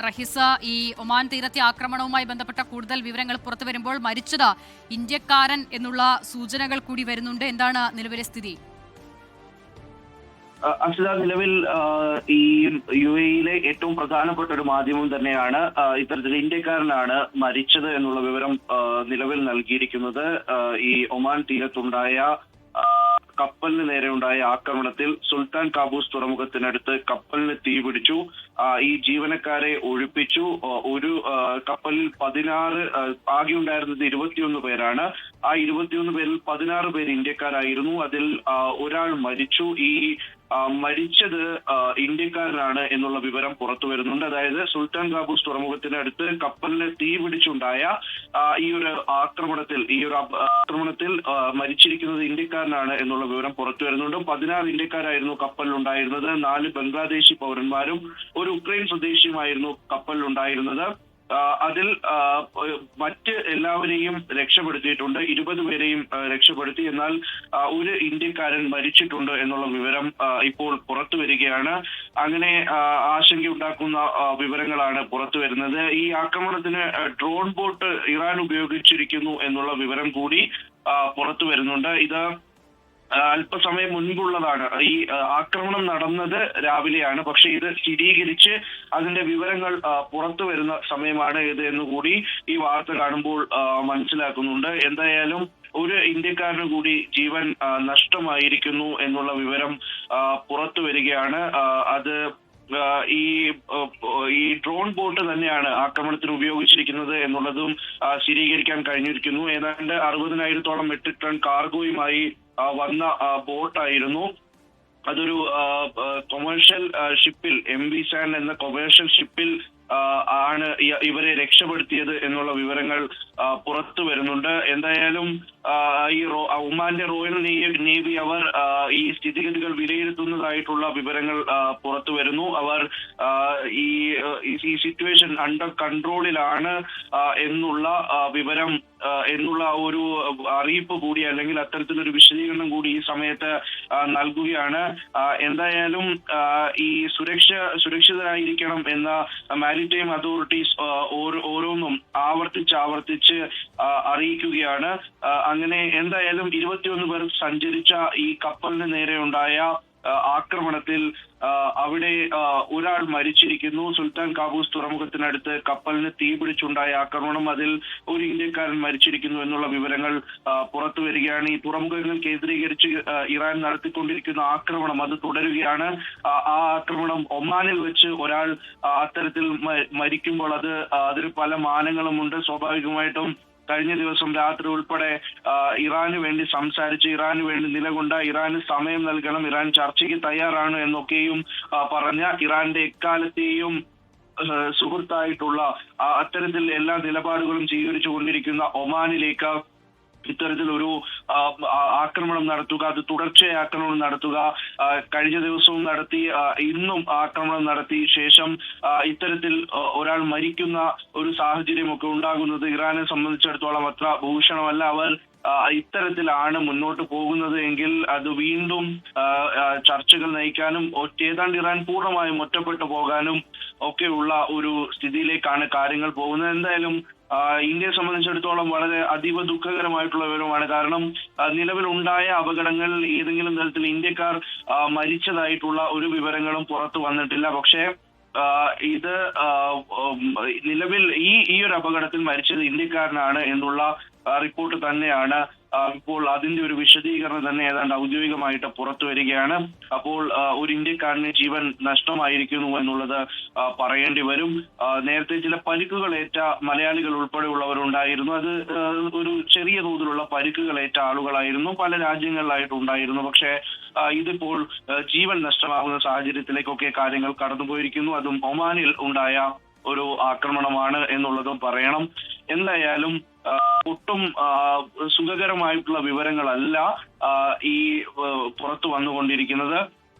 റഹിസ, ഈ ഒമാൻ തീരത്തെ ആക്രമണവുമായി ബന്ധപ്പെട്ട കൂടുതൽ വിവരങ്ങൾ പുറത്തു വരുമ്പോൾ മരിച്ചത് ഇന്ത്യക്കാരൻ എന്നുള്ള സൂചനകൾ കൂടി വരുന്നുണ്ട്. എന്താണ് നിലവിലെ സ്ഥിതി? അക്ഷിത, നിലവിൽ ഈ യു എയിലെ ഏറ്റവും പ്രധാനപ്പെട്ട ഒരു മാധ്യമം തന്നെയാണ് ഇത്തരത്തിൽ ഇന്ത്യക്കാരനാണ് മരിച്ചത് എന്നുള്ള വിവരം നിലവിൽ നൽകിയിരിക്കുന്നത്. ഈ ഒമാൻ തീരത്തുണ്ടായ കപ്പലിന് നേരെയുണ്ടായ ആക്രമണത്തിൽ സുൽത്താൻ കാബൂസ് തുറമുഖത്തിനടുത്ത് കപ്പലിന് തീപിടിച്ചു. ഈ ജീവനക്കാരെ ഒഴിപ്പിച്ചു. ഒരു കപ്പലിൽ 16, ആകെ ഉണ്ടായിരുന്നത് 21 പേരാണ്. ആ 21 പേരിൽ 16 പേര് ഇന്ത്യക്കാരായിരുന്നു. അതിൽ ഒരാൾ മരിച്ചു. ഈ മരിച്ചത് ഇന്ത്യക്കാരനാണ് എന്നുള്ള വിവരം പുറത്തു വരുന്നുണ്ട്. അതായത് സുൽത്താൻ കാബൂസ് തുറമുഖത്തിനടുത്ത് കപ്പലിന് തീ പിടിച്ചുണ്ടായ ഈ ഒരു ആക്രമണത്തിൽ മരിച്ചിരിക്കുന്നത് ഇന്ത്യക്കാരനാണ് എന്നുള്ള വിവരം പുറത്തു വരുന്നുണ്ട്. 16 ഇന്ത്യക്കാരായിരുന്നു കപ്പലിലുണ്ടായിരുന്നത്. 4 ബംഗ്ലാദേശി പൗരന്മാരും ഒരു ഉക്രൈൻ സ്വദേശിയുമായിരുന്നു കപ്പലിലുണ്ടായിരുന്നത്. അതിൽ മറ്റ് എല്ലാവരെയും രക്ഷപ്പെടുത്തിയിട്ടുണ്ട്. 20 പേരെയും രക്ഷപ്പെടുത്തി. എന്നാൽ ഒരു ഇന്ത്യക്കാരൻ മരിച്ചിട്ടുണ്ട് എന്നുള്ള വിവരം ഇപ്പോൾ പുറത്തു വരികയാണ്. അങ്ങനെ ആശങ്കയുണ്ടാക്കുന്ന വിവരങ്ങളാണ് പുറത്തു വരുന്നത്. ഈ ആക്രമണത്തിന് ഡ്രോൺ ബോട്ട് ഇറാൻ ഉപയോഗിച്ചിരിക്കുന്നു എന്നുള്ള വിവരം കൂടി പുറത്തു വരുന്നുണ്ട്. ഇത് അല്പസമയം മുൻപുള്ളതാണ്. ഈ ആക്രമണം നടന്നത് രാവിലെയാണ്. പക്ഷെ ഇത് സ്ഥിരീകരിച്ച് അതിന്റെ വിവരങ്ങൾ പുറത്തു വരുന്ന സമയമാണ് ഇത് എന്നുകൂടി ഈ വാർത്ത കാണുമ്പോൾ മനസ്സിലാക്കുന്നുണ്ട്. എന്തായാലും ഒരു ഇന്ത്യക്കാരന് കൂടി ജീവൻ നഷ്ടമായിരിക്കുന്നു എന്നുള്ള വിവരം പുറത്തു വരികയാണ്. അത് ഈ ഡ്രോൺ ബോട്ട് തന്നെയാണ് ആക്രമണത്തിന് ഉപയോഗിച്ചിരിക്കുന്നത് എന്നുള്ളതും സ്ഥിരീകരിക്കാൻ കഴിഞ്ഞിരിക്കുന്നു. ഏതാണ്ട് 60,000-ഓളം മെട്രിക് ടൺ കാർഗോയുമായി വന്ന ബോട്ടായിരുന്നു. അതൊരു കൊമേഴ്ഷ്യൽ ഷിപ്പിൽ, MV സാൻ എന്ന കൊമേഴ്ഷ്യൽ ഷിപ്പിൽ ആണ് ഇവരെ രക്ഷപ്പെടുത്തിയത് എന്നുള്ള വിവരങ്ങൾ പുറത്തു വരുന്നുണ്ട്. എന്തായാലും ഈ ഒമാന്റെ റോയൽ നേവി അവർ ഈ സ്ഥിതിഗതികൾ വിലയിരുത്തുന്നതായിട്ടുള്ള വിവരങ്ങൾ പുറത്തു വരുന്നു. അവർ ഈ സിറ്റുവേഷൻ അണ്ടർ കൺട്രോളിലാണ് എന്നുള്ള വിവരം, എന്നുള്ള ഒരു അറിയിപ്പ് കൂടി, അല്ലെങ്കിൽ അത്തരത്തിലൊരു വിശദീകരണം കൂടി ഈ സമയത്ത് നൽകുകയാണ്. എന്തായാലും ഈ സുരക്ഷിതരായിരിക്കണം എന്ന മാരിടൈം അതോറിറ്റീസ് ഓരോന്നും ആവർത്തിച്ച് അറിയിക്കുകയാണ്. അങ്ങനെ എന്തായാലും 21 പേർ സഞ്ചരിച്ച ഈ കപ്പലിന് നേരെയുണ്ടായ ആക്രമണത്തിൽ അവിടെ ഒരാൾ മരിച്ചിരിക്കുന്നു. സുൽത്താൻ കാബൂസ് തുറമുഖത്തിനടുത്ത് കപ്പലിന് തീപിടിച്ചുണ്ടായ ആക്രമണം, അതിൽ ഒരു ഇന്ത്യക്കാരൻ മരിച്ചിരിക്കുന്നു എന്നുള്ള വിവരങ്ങൾ പുറത്തു വരികയാണ്. ഈ തുറമുഖങ്ങൾ കേന്ദ്രീകരിച്ച് ഇറാൻ നടത്തിക്കൊണ്ടിരിക്കുന്ന ആക്രമണം അത് തുടരുകയാണ്. ആ ആക്രമണം ഒമാനിൽ വെച്ച് ഒരാൾ അത്തരത്തിൽ മരിക്കുമ്പോൾ അതിന് പല മാനങ്ങളുമുണ്ട്. സ്വാഭാവികമായിട്ടും കഴിഞ്ഞ ദിവസം രാത്രി ഉൾപ്പെടെ ഇറാന് വേണ്ടി സംസാരിച്ച്, ഇറാന് വേണ്ടി നിലകൊണ്ട, ഇറാന് സമയം നൽകണം, ഇറാൻ ചർച്ചയ്ക്ക് തയ്യാറാണ് എന്നൊക്കെയും പറഞ്ഞ, ഇറാന്റെ എക്കാലത്തെയും സുഹൃത്തായിട്ടുള്ള അത്തരത്തിൽ എല്ലാ നിലപാടുകളും സ്വീകരിച്ചു കൊണ്ടിരിക്കുന്ന ഒമാനിലേക്ക് ഇത്തരത്തിലൊരു ആക്രമണം നടത്തുക, അത് തുടർച്ചയായ ആക്രമണം നടത്തുക, കഴിഞ്ഞ ദിവസവും നടത്തി, ഇന്നും ആക്രമണം നടത്തി ശേഷം ഇത്തരത്തിൽ ഒരാൾ മരിക്കുന്ന ഒരു സാഹചര്യമൊക്കെ ഉണ്ടാകുന്നത് ഇറാനെ സംബന്ധിച്ചിടത്തോളം അത്ര ഭൂഷണമല്ല. അവർ ഇത്തരത്തിലാണ് മുന്നോട്ട് പോകുന്നത് എങ്കിൽ അത് വീണ്ടും ചർച്ചകൾ നയിക്കാനും ഏതാണ്ട് ഇറാൻ പൂർണ്ണമായും ഒറ്റപ്പെട്ടു പോകാനും ഒക്കെയുള്ള ഒരു സ്ഥിതിയിലേക്കാണ് കാര്യങ്ങൾ പോകുന്നത്. എന്തായാലും ഇന്ത്യയെ സംബന്ധിച്ചിടത്തോളം വളരെ അതീവ ദുഃഖകരമായിട്ടുള്ള വിവരമാണ്. കാരണം നിലവിലുണ്ടായ അപകടങ്ങൾ ഏതെങ്കിലും തരത്തിൽ ഇന്ത്യക്കാർ മരിച്ചതായിട്ടുള്ള ഒരു വിവരങ്ങളും പുറത്തു വന്നിട്ടില്ല. പക്ഷേ ഇത് നിലവിൽ ഈ ഒരു അപകടത്തിൽ മരിച്ചത് ഇന്ത്യക്കാരനാണ് എന്നുള്ള റിപ്പോർട്ട് തന്നെയാണ്. ഇപ്പോൾ അതിന്റെ ഒരു വിശദീകരണം തന്നെ ഏതാണ്ട് ഔദ്യോഗികമായിട്ട് പുറത്തു വരികയാണ്. അപ്പോൾ ഒരു ഇന്ത്യക്കാരന് ജീവൻ നഷ്ടമായിരിക്കുന്നു എന്നുള്ളത് പറയേണ്ടി വരും. നേരത്തെ ചില പരിക്കുകളേറ്റ മലയാളികൾ ഉൾപ്പെടെയുള്ളവരുണ്ടായിരുന്നു. അത് ഒരു ചെറിയ തോതിലുള്ള പരിക്കുകളേറ്റ ആളുകളായിരുന്നു, പല രാജ്യങ്ങളിലായിട്ടുണ്ടായിരുന്നു. പക്ഷേ ഇതിപ്പോൾ ജീവൻ നഷ്ടമാകുന്ന സാഹചര്യത്തിലേക്കൊക്കെ കാര്യങ്ങൾ കടന്നുപോയിരിക്കുന്നു. അതും ഒമാനിൽ ഉണ്ടായ ഒരു ആക്രമണമാണ് എന്നുള്ളതും പറയണം. എന്തായാലും ഒട്ടും സുഖകരമായിട്ടുള്ള വിവരങ്ങളല്ല ഈ പുറത്തു വന്നുകൊണ്ടിരിക്കുന്നത്.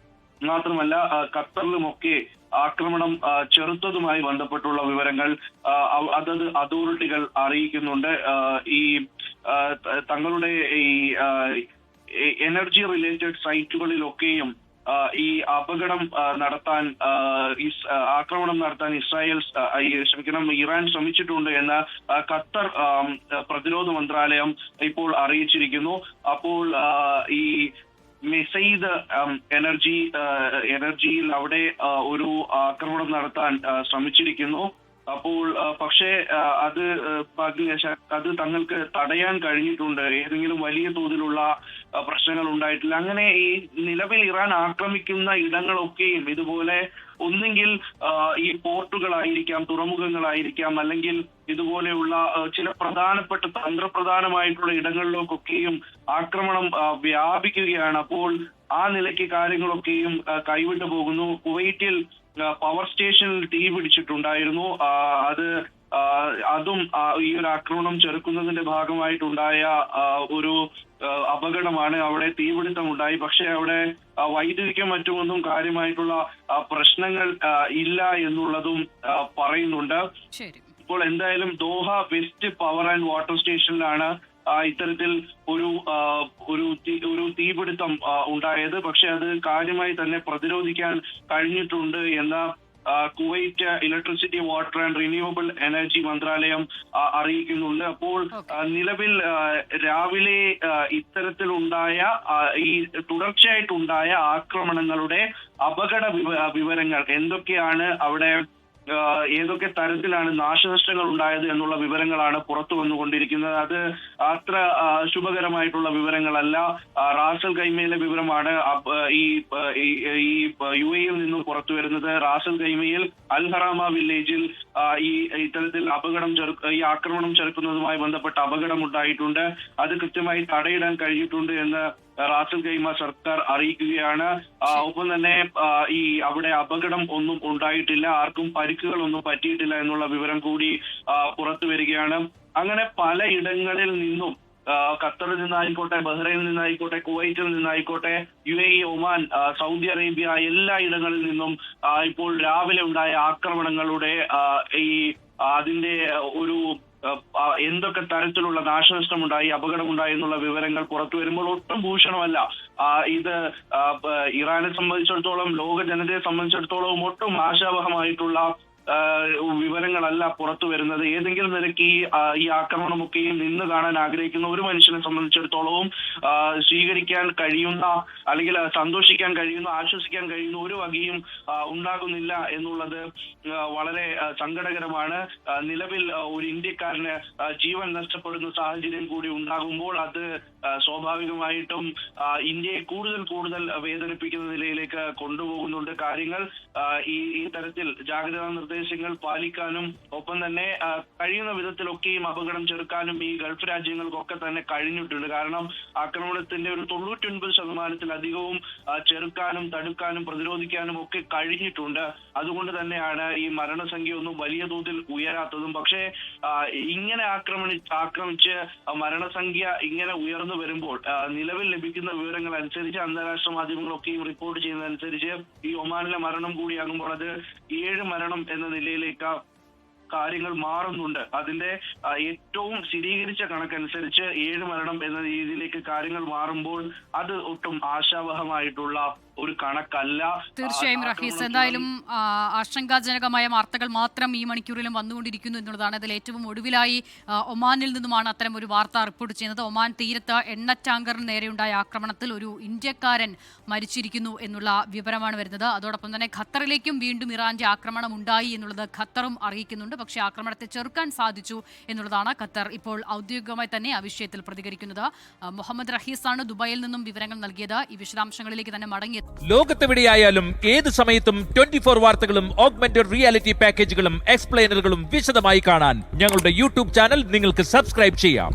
മാത്രമല്ല ഖത്തറിലുമൊക്കെ ആക്രമണം ചെറുത്തതുമായി ബന്ധപ്പെട്ടുള്ള വിവരങ്ങൾ അതത് അതോറിറ്റികൾ അറിയിക്കുന്നുണ്ട്. ഈ തങ്ങളുടെ ഈ എനർജി റിലേറ്റഡ് സൈറ്റുകളിലൊക്കെയും ഈ അപകടം നടത്താൻ ആക്രമണം നടത്താൻ ഇറാൻ ശ്രമിച്ചിട്ടുണ്ട് എന്ന് ഖത്തർ പ്രതിരോധ മന്ത്രാലയം ഇപ്പോൾ അറിയിച്ചിരിക്കുന്നു. അപ്പോൾ ഈ മെസൈദ് എനർജിയിൽ അവിടെ ഒരു ആക്രമണം നടത്താൻ ശ്രമിച്ചിരിക്കുന്നു. അപ്പോൾ പക്ഷേ അത് തങ്ങൾക്ക് തടയാൻ കഴിഞ്ഞിട്ടുണ്ട്. ഏതെങ്കിലും വലിയ തോതിലുള്ള പ്രശ്നങ്ങൾ ഉണ്ടായിട്ടില്ല. അങ്ങനെ ഈ നിലവിൽ ഇറാൻ ആക്രമിക്കുന്ന ഇടങ്ങളൊക്കെയും ഇതുപോലെ ഒന്നെങ്കിൽ ഈ പോർട്ടുകളായിരിക്കാം, തുറമുഖങ്ങളായിരിക്കാം, അല്ലെങ്കിൽ ഇതുപോലെയുള്ള ചില പ്രധാനപ്പെട്ട തന്ത്രപ്രധാനമായിട്ടുള്ള ഇടങ്ങളിലേക്കൊക്കെയും ആക്രമണം വ്യാപിക്കുകയാണ്. അപ്പോൾ ആ നിലയ്ക്ക് കാര്യങ്ങളൊക്കെയും കൈവിട്ടു പോകുന്നു. കുവൈറ്റിൽ പവർ സ്റ്റേഷനിൽ തീ പിടിച്ചിട്ടുണ്ടായിരുന്നു. അതും ഈ ഒരു ആക്രമണം ചെറുക്കുന്നതിന്റെ ഭാഗമായിട്ടുണ്ടായ ഒരു അപകടമാണ്. അവിടെ തീപിടുത്തം ഉണ്ടായി. പക്ഷെ അവിടെ വൈദ്യുതിക്കും മറ്റുമൊന്നും കാര്യമായിട്ടുള്ള പ്രശ്നങ്ങൾ ഇല്ല എന്നുള്ളതും പറയുന്നുണ്ട്. ഇപ്പോൾ എന്തായാലും Doha west power and water സ്റ്റേഷനിലാണ് ഇത്തരത്തിൽ ഒരു തീപിടുത്തം ഉണ്ടായത്. പക്ഷെ അത് കാര്യമായി തന്നെ പ്രതിരോധിക്കാൻ കഴിഞ്ഞിട്ടുണ്ട് എന്ന Kuwait electricity, water and renewable energy മന്ത്രാലയം അറിയിക്കുന്നുണ്ട്. അപ്പോൾ നിലവിൽ രാവിലെ ഇത്തരത്തിലുണ്ടായ ഈ തുടർച്ചയായിട്ടുണ്ടായ ആക്രമണങ്ങളുടെ അപകട വിവരങ്ങൾ എന്തൊക്കെയാണ്, അവിടെ ഏതൊക്കെ തരത്തിലാണ് നാശനഷ്ടങ്ങൾ ഉണ്ടായത് എന്നുള്ള വിവരങ്ങളാണ് പുറത്തു വന്നുകൊണ്ടിരിക്കുന്നത്. അത് അത്ര ശുഭകരമായിട്ടുള്ള വിവരങ്ങളല്ല. റാസൽ ഖൈമയിലെ വിവരമാണ് ഈ UAE-യിൽ നിന്നും പുറത്തു വരുന്നത്. റാസൽ ഖൈമയിൽ അൽ ഹറാമ വില്ലേജിൽ ഇത്തരത്തിൽ ഈ ആക്രമണം ചെറുക്കുന്നതുമായി ബന്ധപ്പെട്ട അപകടം ഉണ്ടായിട്ടുണ്ട്. അത് കൃത്യമായി തടയിടാൻ കഴിഞ്ഞിട്ടുണ്ട് എന്ന് റാസൽ ഖൈമ സർക്കാർ അറിയിക്കുകയാണ്. ഒപ്പം തന്നെ അവിടെ അപകടം ഒന്നും ഉണ്ടായിട്ടില്ല, ആർക്കും പരിക്കുകളൊന്നും പറ്റിയിട്ടില്ല എന്നുള്ള വിവരം കൂടി പുറത്തു വരികയാണ്. അങ്ങനെ പല ഇടങ്ങളിൽ നിന്നും ഖത്തറിൽ നിന്നായിക്കോട്ടെ, ബഹ്റൈനിൽ നിന്നായിക്കോട്ടെ, കുവൈറ്റിൽ നിന്നായിക്കോട്ടെ, UAE, ഒമാൻ, സൗദി അറേബ്യ എല്ലാ ഇടങ്ങളിൽ നിന്നും ഇപ്പോൾ രാവിലെ ഉണ്ടായ ആക്രമണങ്ങളുടെ അതിന്റെ ഒരു എന്തൊക്കെ തരത്തിലുള്ള നാശനഷ്ടമുണ്ടായി, അപകടമുണ്ടായി എന്നുള്ള വിവരങ്ങൾ പുറത്തു വരുമ്പോൾ ഒട്ടും ഭൂഷണമല്ല. ഇത് ഇറാനെ സംബന്ധിച്ചിടത്തോളം, ലോക ജനതയെ സംബന്ധിച്ചിടത്തോളം ഒട്ടും ആശാവഹമായിട്ടുള്ള വിവരങ്ങളല്ല പുറത്തു വരുന്നത്. ഏതെങ്കിലും നിലയ്ക്ക് ഈ ആക്രമണമൊക്കെയും നിന്ന് കാണാൻ ആഗ്രഹിക്കുന്ന ഒരു മനുഷ്യനെ സംബന്ധിച്ചിടത്തോളവും സ്വീകരിക്കാൻ കഴിയുന്ന, അല്ലെങ്കിൽ സന്തോഷിക്കാൻ കഴിയുന്ന, ആശ്വസിക്കാൻ കഴിയുന്ന ഒരു വകയും ഉണ്ടാകുന്നില്ല എന്നുള്ളത് വളരെ സങ്കടകരമാണ്. നിലവിൽ ഒരു ഇന്ത്യക്കാരന് ജീവൻ നഷ്ടപ്പെടുന്ന സാഹചര്യം കൂടി ഉണ്ടാകുമ്പോൾ അത് സ്വാഭാവികമായിട്ടും ഇന്ത്യയെ കൂടുതൽ വേദനിപ്പിക്കുന്ന നിലയിലേക്ക് കൊണ്ടുപോകുന്നുണ്ട് കാര്യങ്ങൾ. ഈ തരത്തിൽ ജാഗ്രതാ നിർദ്ദേശങ്ങൾ പാലിക്കാനും ഒപ്പം തന്നെ കഴിയുന്ന വിധത്തിലൊക്കെയും അപകടം ചെറുക്കാനും ഈ ഗൾഫ് രാജ്യങ്ങൾക്കൊക്കെ തന്നെ കഴിഞ്ഞിട്ടുണ്ട്. കാരണം ആക്രമണത്തിന്റെ ഒരു 99% ചെറുക്കാനും ചെറുക്കാനും പ്രതിരോധിക്കാനും ഒക്കെ കഴിഞ്ഞിട്ടുണ്ട്. അതുകൊണ്ട് തന്നെയാണ് ഈ മരണസംഖ്യ ഒന്നും വലിയ തോതിൽ ഉയരാത്തതും. പക്ഷേ ഇങ്ങനെ ആക്രമിച്ച് മരണസംഖ്യ ഇങ്ങനെ ഉയർന്നു വരുമ്പോൾ നിലവിൽ ലഭിക്കുന്ന വിവരങ്ങൾ അനുസരിച്ച്, അന്താരാഷ്ട്ര മാധ്യമങ്ങളൊക്കെയും റിപ്പോർട്ട് ചെയ്യുന്നതനുസരിച്ച് ഈ ഒമാനിലെ മരണം കൂടിയാകുമ്പോൾ അത് 7 മരണം എന്ന നിലയിലേക്ക് കാര്യങ്ങൾ മാറുന്നുണ്ട്. അതിന്റെ ഏറ്റവും സ്ഥിരീകരിച്ച കണക്കനുസരിച്ച് 7 മരണം എന്ന രീതിയിലേക്ക് കാര്യങ്ങൾ മാറുമ്പോൾ അത് ഒട്ടും ആശാവഹമായിട്ടുള്ള ഒരു കണക്കല്ല. തീർച്ചയായും റഹീസ്, എന്തായാലും ആശങ്കാജനകമായ വാർത്തകൾ മാത്രം ഈ മണിക്കൂറിലും വന്നുകൊണ്ടിരിക്കുന്നു എന്നുള്ളതാണ്. അതിൽ ഏറ്റവും ഒടുവിലായി ഒമാനിൽ നിന്നുമാണ് അത്തരം ഒരു വാർത്ത റിപ്പോർട്ട് ചെയ്യുന്നത്. ഒമാൻ തീരത്ത് എണ്ണ ടാങ്കറിന് നേരെയുണ്ടായ ആക്രമണത്തിൽ ഒരു ഇന്ത്യക്കാരൻ മരിച്ചിരിക്കുന്നു എന്നുള്ള വിവരമാണ് വരുന്നത്. അതോടൊപ്പം തന്നെ ഖത്തറിലേക്കും വീണ്ടും ഇറാന്റെ ആക്രമണം ഉണ്ടായി എന്നുള്ളത് ഖത്തറും അറിയിക്കുന്നുണ്ട്. പക്ഷേ ആക്രമണത്തെ ചെറുക്കാൻ സാധിച്ചു എന്നുള്ളതാണ് ഖത്തർ ഇപ്പോൾ ഔദ്യോഗികമായി തന്നെ ആ വിഷയത്തിൽ പ്രതികരിക്കുന്നത്. മുഹമ്മദ് റഹീസാണ് ദുബായിൽ നിന്നും വിവരങ്ങൾ നൽകിയത്. ഈ വിശദാംശങ്ങളിലേക്ക് തന്നെ മടങ്ങി. ലോകത്തെവിടെയായാലും ഏത് സമയത്തും 24 വാർത്തകളും ഓഗ്മെന്റഡ് റിയാലിറ്റി പാക്കേജുകളും എക്സ്പ്ലെയിനറുകളും വിശദമായി കാണാൻ ഞങ്ങളുടെ യൂട്യൂബ് ചാനൽ നിങ്ങൾക്ക് സബ്സ്ക്രൈബ് ചെയ്യാം.